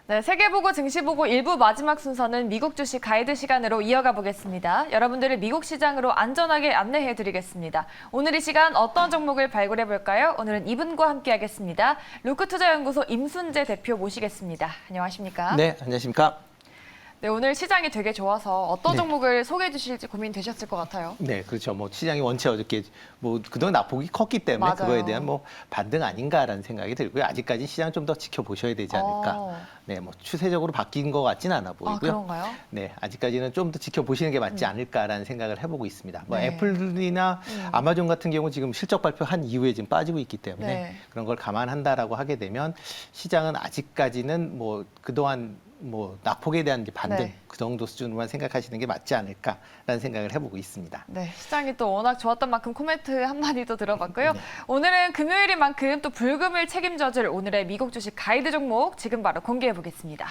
네, 세계보고 증시보고 1부 마지막 순서는 미국 주식 가이드 시간으로 이어가 보겠습니다. 여러분들을 미국 시장으로 안전하게 안내해 드리겠습니다. 오늘 이 시간 어떤 종목을 발굴해 볼까요? 오늘은 이분과 함께 하겠습니다. 루크투자연구소 임순재 대표 모시겠습니다. 안녕하십니까? 네, 안녕하십니까? 네, 오늘 시장이 되게 좋아서 어떤 네. 종목을 소개해 주실지 고민되셨을 것 같아요. 네, 그렇죠. 뭐 시장이 원체 어저께 뭐 그동안 낙폭이 컸기 때문에 맞아요. 그거에 대한 뭐 반등 아닌가라는 생각이 들고요. 아직까지 시장 좀 더 지켜보셔야 되지 않을까. 네, 뭐 추세적으로 바뀐 것 같진 않아 보이고요. 그런가요? 네, 아직까지는 좀 더 지켜보시는 게 맞지 않을까라는 생각을 해보고 있습니다. 뭐 네. 애플이나 아마존 같은 경우 지금 실적 발표한 이후에 지금 빠지고 있기 때문에 네. 그런 걸 감안한다라고 하게 되면 시장은 아직까지는 뭐 그동안 뭐 낙폭에 대한 이제 반등 네. 그 정도 수준으로만 생각하시는 게 맞지 않을까라는 생각을 해보고 있습니다. 네, 시장이 또 워낙 좋았던 만큼 코멘트 한마디도 들어봤고요. 네. 오늘은 금요일인 만큼 또 불금을 책임져줄 오늘의 미국 주식 가이드 종목 지금 바로 공개해 보겠습니다.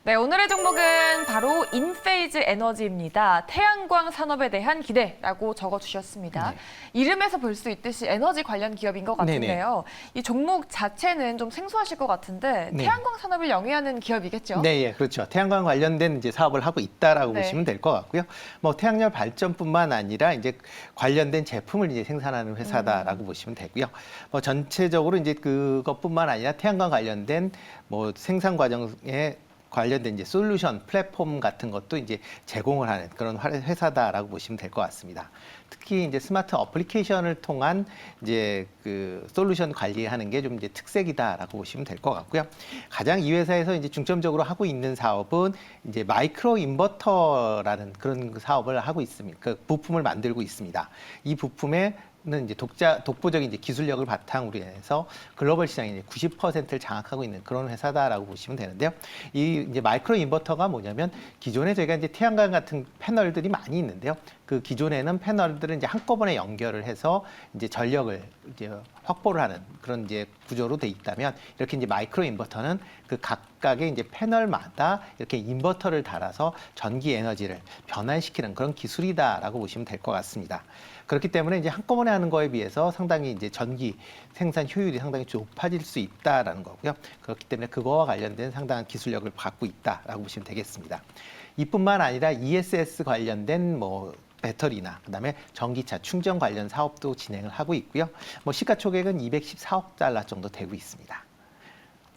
네, 오늘의 종목은 바로 인페이즈 에너지입니다. 태양광 산업에 대한 기대라고 적어주셨습니다. 네. 이름에서 볼 수 있듯이 에너지 관련 기업인 것 같은데요. 이 종목 자체는 좀 생소하실 것 같은데 네. 태양광 산업을 영위하는 기업이겠죠? 네, 예, 그렇죠. 태양광 관련된 이제 사업을 하고 있다라고 네. 보시면 될 것 같고요. 뭐 태양열 발전뿐만 아니라 이제 관련된 제품을 이제 생산하는 회사다라고 보시면 되고요. 뭐 전체적으로 이제 그것뿐만 아니라 태양광 관련된 뭐 생산 과정에 관련된 이제 솔루션, 플랫폼 같은 것도 이제 제공을 하는 그런 회사다라고 보시면 될 것 같습니다. 특히 이제 스마트 어플리케이션을 통한 이제 그 솔루션 관리하는 게 좀 이제 특색이다라고 보시면 될 것 같고요. 가장 이 회사에서 이제 중점적으로 하고 있는 사업은 이제 마이크로 인버터라는 그런 사업을 하고 있습니다. 그 부품을 만들고 있습니다. 이 부품에 는 이제 독보적인 이제 기술력을 바탕으로 해서 글로벌 시장의 90%를 장악하고 있는 그런 회사다라고 보시면 되는데요. 이 이제 마이크로 인버터가 뭐냐면 기존에 저희가 이제 태양광 같은 패널들이 많이 있는데요. 그 기존에는 패널들을 이제 한꺼번에 연결을 해서 이제 전력을 이제 확보를 하는 그런 이제 구조로 돼 있다면 이렇게 이제 마이크로 인버터는 그 각각의 이제 패널마다 이렇게 인버터를 달아서 전기 에너지를 변환시키는 그런 기술이다라고 보시면 될 것 같습니다. 그렇기 때문에 이제 한꺼번에 하는 거에 비해서 상당히 이제 전기 생산 효율이 상당히 높아질 수 있다라는 거고요. 그렇기 때문에 그거와 관련된 상당한 기술력을 갖고 있다라고 보시면 되겠습니다. 이뿐만 아니라 ESS 관련된 뭐 배터리나 그다음에 전기차 충전 관련 사업도 진행을 하고 있고요. 뭐 시가총액은 214억 달러 정도 되고 있습니다.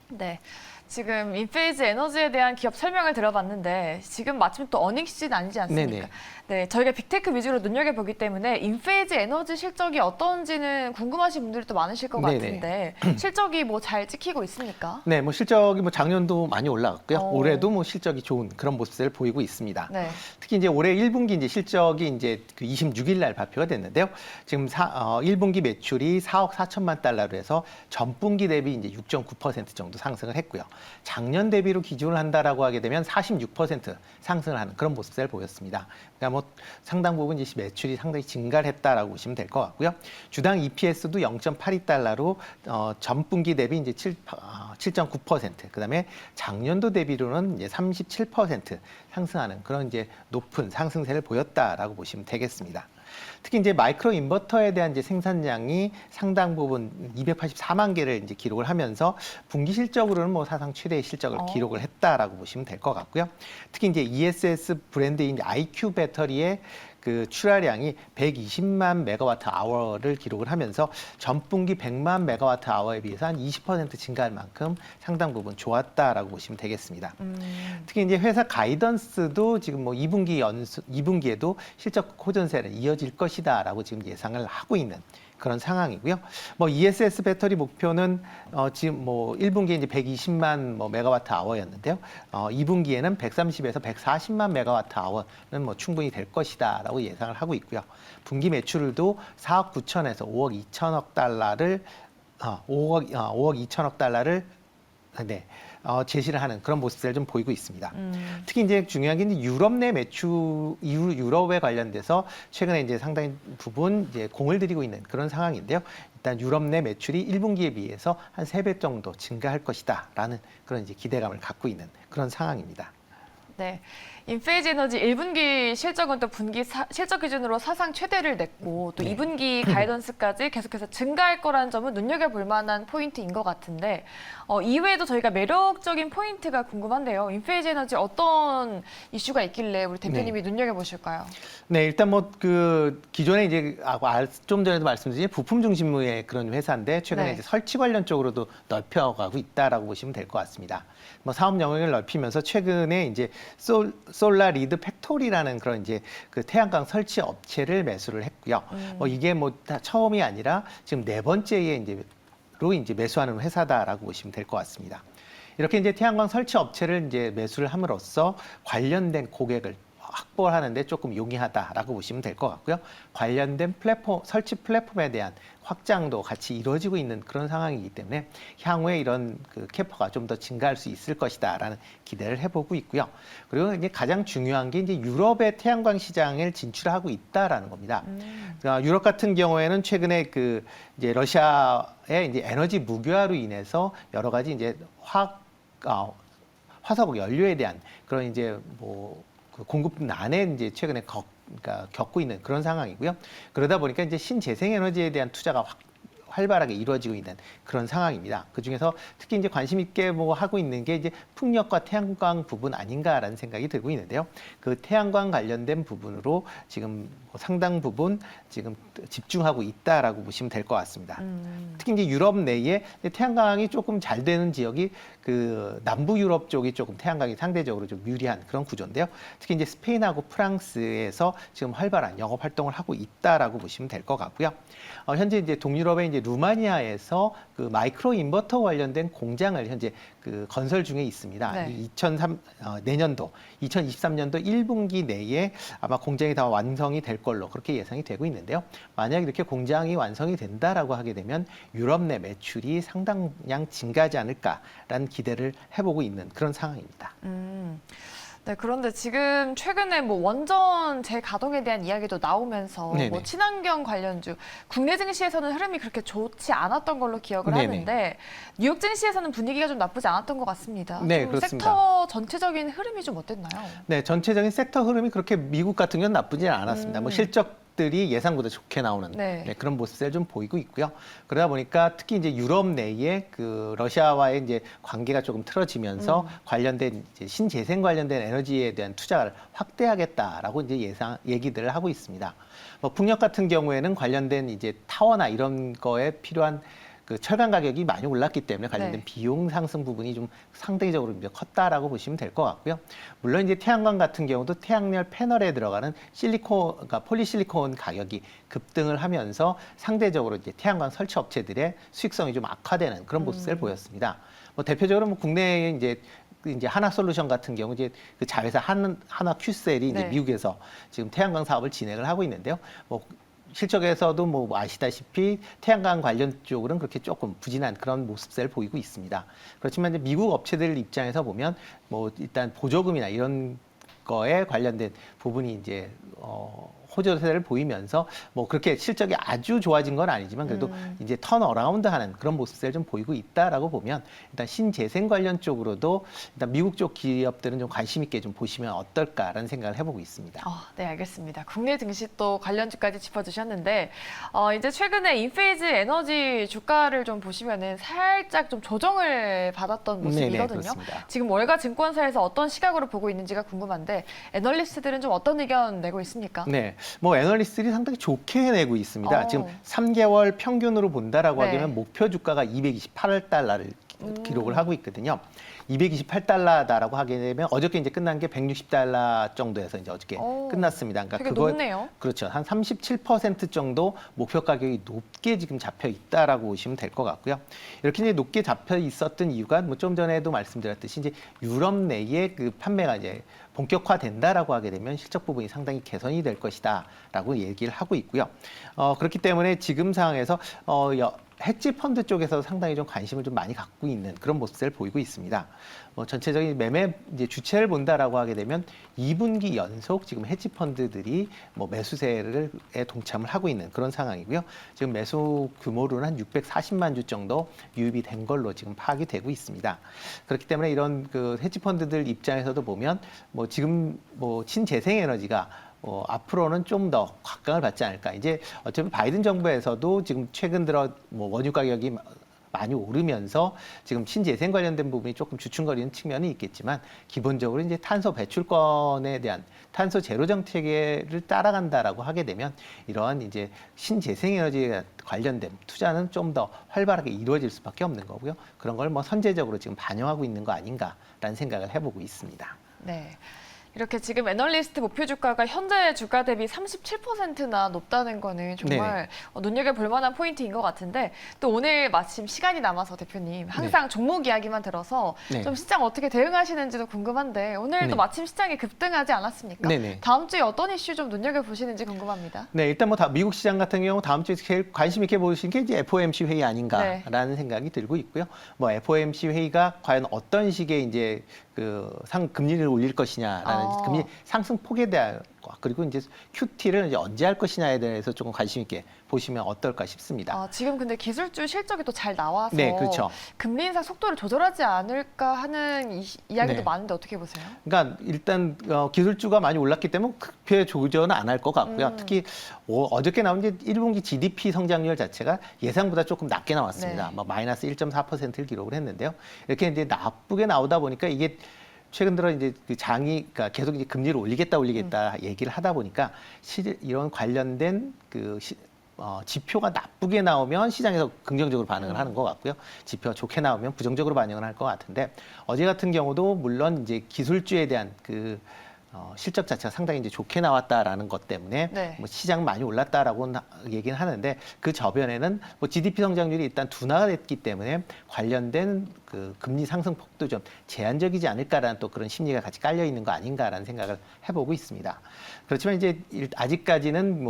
네. 지금 인페이즈 에너지에 대한 기업 설명을 들어봤는데 지금 마침 또 어닝 시즌 아니지 않습니까? 네네. 네, 저희가 빅테크 위주로 눈여겨보기 때문에 인페이즈 에너지 실적이 어떤지는 궁금하신 분들이 또 많으실 것 네네. 같은데 실적이 뭐 잘 찍히고 있습니까? 네, 뭐 실적이 뭐 작년도 많이 올라갔고요. 어. 올해도 뭐 실적이 좋은 그런 모습을 보이고 있습니다. 네. 특히 이제 올해 1분기 이제 실적이 이제 그 26일 날 발표가 됐는데요. 지금 1분기 매출이 4억 4천만 달러로 해서 전분기 대비 이제 6.9% 정도 상승을 했고요. 작년 대비로 기준을 한다라고 하게 되면 46% 상승을 하는 그런 모습을 보였습니다. 그러니까 뭐 상당 부분 이제 매출이 상당히 증가를 했다라고 보시면 될 것 같고요. 주당 EPS도 0.82달러로 전분기 대비 이제 7.9%, 그다음에 작년도 대비로는 이제 37% 상승하는 그런 이제 높은 상승세를 보였다라고 보시면 되겠습니다. 특히 이제 마이크로 인버터에 대한 이제 생산량이 상당 부분 284만 개를 이제 기록을 하면서 분기 실적으로는 뭐 사상 최대의 실적을 기록을 했다라고 보시면 될 것 같고요. 특히 이제 ESS 브랜드인 IQ 배터리의 그 출하량이 120만 메가와트 아워를 기록을 하면서 전분기 100만 메가와트 아워에 비해서 한 20% 증가할 만큼 상당 부분 좋았다라고 보시면 되겠습니다. 특히 이제 회사 가이던스도 지금 뭐 2분기에도 실적 호전세는 이어질 것이다라고 지금 예상을 하고 있는 그런 상황이고요. 뭐 ESS 배터리 목표는 지금 뭐 1분기에 이제 120만 뭐 메가와트 아워였는데요. 2분기에는 130에서 140만 메가와트 아워는 뭐 충분히 될 것이다라고 예상을 하고 있고요. 분기 매출도 4억 9천에서 5억 2천억 달러를 5억 2천억 달러를 네. 제시를 하는 그런 모습을 좀 보이고 있습니다. 특히 이제 중요한 게 이제 유럽 내 매출, 유럽에 관련돼서 최근에 이제 상당히 부분 이제 공을 들이고 있는 그런 상황인데요. 일단 유럽 내 매출이 1분기에 비해서 한 3배 정도 증가할 것이다라는 그런 이제 기대감을 갖고 있는 그런 상황입니다. 네. 인페이즈 에너지 1분기 실적은 또 실적 기준으로 사상 최대를 냈고 또 네. 2분기 가이던스까지 계속해서 증가할 거라는 점은 눈여겨볼 만한 포인트인 것 같은데 이외에도 저희가 매력적인 포인트가 궁금한데요. 인페이즈 에너지 어떤 이슈가 있길래 우리 대표님이 눈여겨보실까요? 네, 일단 뭐 그 기존에 이제 좀 전에도 말씀드린 부품 중심의 그런 회사인데 최근에 네. 이제 설치 관련 쪽으로도 넓혀가고 있다라고 보시면 될 것 같습니다. 뭐 사업 영역을 넓히면서 최근에 이제 솔라 리드 팩토리라는 그런 이제 그 태양광 설치 업체를 매수를 했고요. 뭐 이게 뭐 다 처음이 아니라 지금 네 번째에 이제 매수하는 회사다라고 보시면 될 것 같습니다. 이렇게 이제 태양광 설치 업체를 이제 매수를 함으로써 관련된 고객을 확보하는데 조금 용이하다라고 보시면 될 것 같고요. 관련된 설치 플랫폼에 대한 확장도 같이 이루어지고 있는 그런 상황이기 때문에 향후에 이런 그 캐파가 좀 더 증가할 수 있을 것이다라는 기대를 해보고 있고요. 그리고 이제 가장 중요한 게 이제 유럽의 태양광 시장을 진출하고 있다라는 겁니다. 그러니까 유럽 같은 경우에는 최근에 그 이제 러시아의 이제 에너지 무기화로 인해서 여러 가지 이제 화석 연료에 대한 그런 이제 그 공급난에 이제 최근에 그러니까 겪고 있는 그런 상황이고요. 그러다 보니까 이제 신재생에너지에 대한 투자가 활발하게 이루어지고 있는 그런 상황입니다. 그 중에서 특히 이제 관심 있게 하고 있는 게 이제 풍력과 태양광 부분 아닌가라는 생각이 들고 있는데요. 그 태양광 관련된 부분으로 지금 상당 부분 지금 집중하고 있다라고 보시면 될 것 같습니다. 특히 이제 유럽 내에 태양광이 조금 잘 되는 지역이 그 남부 유럽 쪽이 조금 태양광이 상대적으로 좀 유리한 그런 구조인데요. 특히 이제 스페인하고 프랑스에서 지금 활발한 영업 활동을 하고 있다라고 보시면 될 것 같고요. 현재 이제 동유럽의 이제 루마니아에서 그 마이크로 인버터 관련된 공장을 현재 그 건설 중에 있습니다. 네. 내년도 2023년도 1분기 내에 아마 공장이 다 완성이 될 걸로 그렇게 예상이 되고 있는데요. 만약 이렇게 공장이 완성이 된다라고 하게 되면 유럽 내 매출이 상당량 증가하지 않을까라는 기대를 해보고 있는 그런 상황입니다. 네, 그런데 지금 최근에 뭐 원전 재가동에 대한 이야기도 나오면서 네네. 뭐 친환경 관련주 국내 증시에서는 흐름이 그렇게 좋지 않았던 걸로 기억을 네네. 하는데 뉴욕 증시에서는 분위기가 좀 나쁘지 않았던 것 같습니다. 네, 좀 그렇습니다. 섹터 전체적인 흐름이 좀 어땠나요? 네, 전체적인 섹터 흐름이 그렇게 미국 같은 경우는 나쁘지 않았습니다. 뭐 실적들이 예상보다 좋게 나오는 네. 그런 모습을 좀 보이고 있고요. 그러다 보니까 특히 이제 유럽 내에 그 러시아와의 이제 관계가 조금 틀어지면서 관련된 이제 신재생 관련된 에너지에 대한 투자를 확대하겠다라고 이제 얘기들을 하고 있습니다. 뭐 풍력 같은 경우에는 관련된 이제 타워나 이런 거에 필요한 그 철강 가격이 많이 올랐기 때문에 관련된 네. 비용 상승 부분이 좀 상대적으로 이제 컸다라고 보시면 될 것 같고요. 물론 이제 태양광 같은 경우도 태양열 패널에 들어가는 그러니까 폴리실리콘 가격이 급등을 하면서 상대적으로 이제 태양광 설치 업체들의 수익성이 좀 악화되는 그런 모습을 보였습니다. 뭐 대표적으로 뭐 국내에 이제 하나솔루션 같은 경우 이제 그 자회사 하나 큐셀이 이제 네. 미국에서 지금 태양광 사업을 진행을 하고 있는데요. 뭐 실적에서도 뭐 아시다시피 태양광 관련 쪽으로는 그렇게 조금 부진한 그런 모습을 보이고 있습니다. 그렇지만 이제 미국 업체들 입장에서 보면 뭐 일단 보조금이나 이런 거에 관련된 부분이 이제 호조세를 보이면서 뭐 그렇게 실적이 아주 좋아진 건 아니지만 그래도 이제 턴어라운드하는 그런 모습을 좀 보이고 있다라고 보면 일단 신재생 관련 쪽으로도 일단 미국 쪽 기업들은 좀 관심 있게 좀 보시면 어떨까라는 생각을 해보고 있습니다. 네, 알겠습니다. 국내 증시 또 관련주까지 짚어주셨는데 이제 최근에 인페이즈 에너지 주가를 좀 보시면은 살짝 좀 조정을 받았던 모습이거든요. 그렇습니다. 지금 월가 증권사에서 어떤 시각으로 보고 있는지가 궁금한데 애널리스트들은 좀 어떤 의견 내고 있습니까? 네, 뭐 애널리스트들이 상당히 좋게 내고 있습니다. 지금 3개월 평균으로 본다라고 네. 하게 되면 목표 주가가 228달러를 기록을 하고 있거든요. 228달러다라고 하게 되면 어저께 이제 끝난 게 160달러 정도에서 이제 어저께 끝났습니다. 그러니까 되게 높네요. 그렇죠. 한 37% 정도 목표 가격이 높게 지금 잡혀 있다라고 보시면 될 것 같고요. 이렇게 이제 높게 잡혀 있었던 이유가 뭐 좀 전에도 말씀드렸듯이 이제 유럽 내에 그 판매가 이제 본격화된다라고 하게 되면 실적 부분이 상당히 개선이 될 것이다라고 얘기를 하고 있고요. 그렇기 때문에 지금 상황에서 헤지 펀드 쪽에서 상당히 좀 관심을 좀 많이 갖고 있는 그런 모습을 보이고 있습니다. 전체적인 매매 이제 주체를 본다라고 하게 되면 2분기 연속 지금 헤지 펀드들이 매수세에 동참을 하고 있는 그런 상황이고요. 지금 매수 규모로는 한 640만 주 정도 유입이 된 걸로 지금 파악이 되고 있습니다. 그렇기 때문에 이런 그 헤지 펀드들 입장에서도 보면 지금 신재생에너지가 앞으로는 좀 더 각광을 받지 않을까. 이제 어차피 바이든 정부에서도 지금 최근 들어 원유 가격이 많이 오르면서 지금 신재생 관련된 부분이 조금 주춤거리는 측면이 있겠지만 기본적으로 이제 탄소 배출권에 대한 탄소 제로 정책을 따라간다라고 하게 되면 이러한 이제 신재생 에너지에 관련된 투자는 좀 더 활발하게 이루어질 수밖에 없는 거고요. 그런 걸 선제적으로 지금 반영하고 있는 거 아닌가라는 생각을 해보고 있습니다. 네. 이렇게 지금 애널리스트 목표 주가가 현재 주가 대비 37%나 높다는 거는 정말 눈여겨볼 만한 포인트인 것 같은데 또 오늘 마침 시간이 남아서 대표님 항상 종목 이야기만 들어서 좀 시장 어떻게 대응하시는지도 궁금한데 오늘도 마침 시장이 급등하지 않았습니까? 다음 주에 어떤 이슈 좀 눈여겨보시는지 궁금합니다. 네, 일단 미국 시장 같은 경우 다음 주에 제일 관심 있게 보시는 게 이제 FOMC 회의 아닌가라는 생각이 들고 있고요. FOMC 회의가 과연 어떤 식의 이제 금리를 올릴 것이냐라는 금리 상승폭에 대한 그리고 이제 QT를 이제 언제 할 것이냐에 대해서 조금 관심 있게 보시면 어떨까 싶습니다. 지금 근데 기술주 실적이 또 잘 나와서 그렇죠. 금리 인상 속도를 조절하지 않을까 하는 이야기도 많은데 어떻게 보세요? 그러니까 일단 기술주가 많이 올랐기 때문에 급하게 조절은 안 할 것 같고요. 특히 어저께 나온 이제 1분기 GDP 성장률 자체가 예상보다 조금 낮게 나왔습니다. 마이너스 1.4%를 기록을 했는데요. 이렇게 이제 나쁘게 나오다 보니까 이게 최근 들어 이제 그러니까 계속 이제 금리를 올리겠다 얘기를 하다 보니까 이런 관련된 지표가 나쁘게 나오면 시장에서 긍정적으로 반응을 하는 것 같고요. 지표가 좋게 나오면 부정적으로 반응을 할 것 같은데 어제 같은 경우도 물론 이제 기술주에 대한 실적 자체가 상당히 이제 좋게 나왔다라는 것 때문에 시장 많이 올랐다라고 얘기는 하는데 그 저변에는 GDP 성장률이 일단 둔화가 됐기 때문에 관련된 금리 상승폭도 좀 제한적이지 않을까라는 또 그런 심리가 같이 깔려 있는 거 아닌가라는 생각을 해보고 있습니다. 그렇지만 이제 아직까지는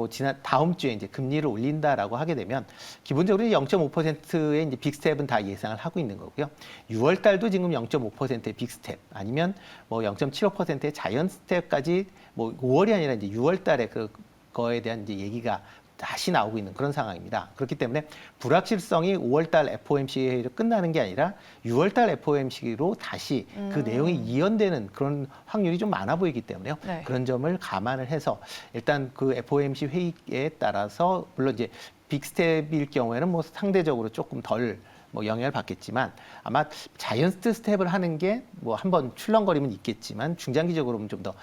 다음 주에 이제 금리를 올린다라고 하게 되면 기본적으로 0.5%의 이제 빅스텝은 다 예상을 하고 있는 거고요. 6월 달도 지금 0.5%의 빅스텝 아니면 0.75%의 자이언트 스텝까지 5월이 아니라 이제 6월 달에 그거에 대한 이제 얘기가 다시 나오고 있는 그런 상황입니다. 그렇기 때문에 불확실성이 5월 달 FOMC 회의로 끝나는 게 아니라 6월 달 FOMC로 다시 그 내용이 이연되는 그런 확률이 좀 많아 보이기 때문에요. 그런 점을 감안을 해서 일단 그 FOMC 회의에 따라서 물론 이제 빅스텝일 경우에는 상대적으로 조금 덜 영향을 받겠지만 아마 자이언트 스텝을 하는 게 한번 출렁거리면 있겠지만 중장기적으로는 좀 더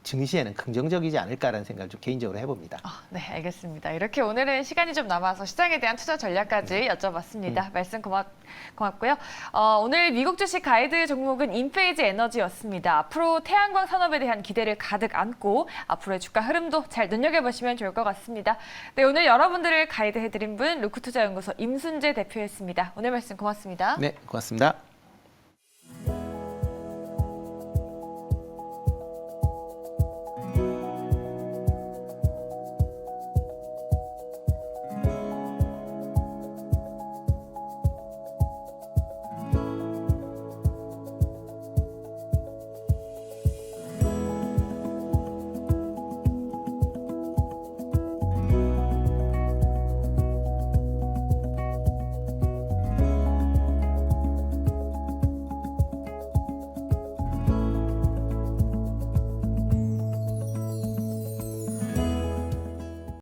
증시에는 긍정적이지 않을까라는 생각을 좀 개인적으로 해봅니다. 네, 알겠습니다. 이렇게 오늘은 시간이 좀 남아서 시장에 대한 투자 전략까지 여쭤봤습니다. 말씀 고맙고요. 오늘 미국 주식 가이드 종목은 인페이즈 에너지였습니다. 앞으로 태양광 산업에 대한 기대를 가득 안고 앞으로의 주가 흐름도 잘 눈여겨보시면 좋을 것 같습니다. 네, 오늘 여러분들을 가이드해드린 분 루크투자연구소 임순재 대표였습니다. 오늘 말씀 고맙습니다. 네, 고맙습니다.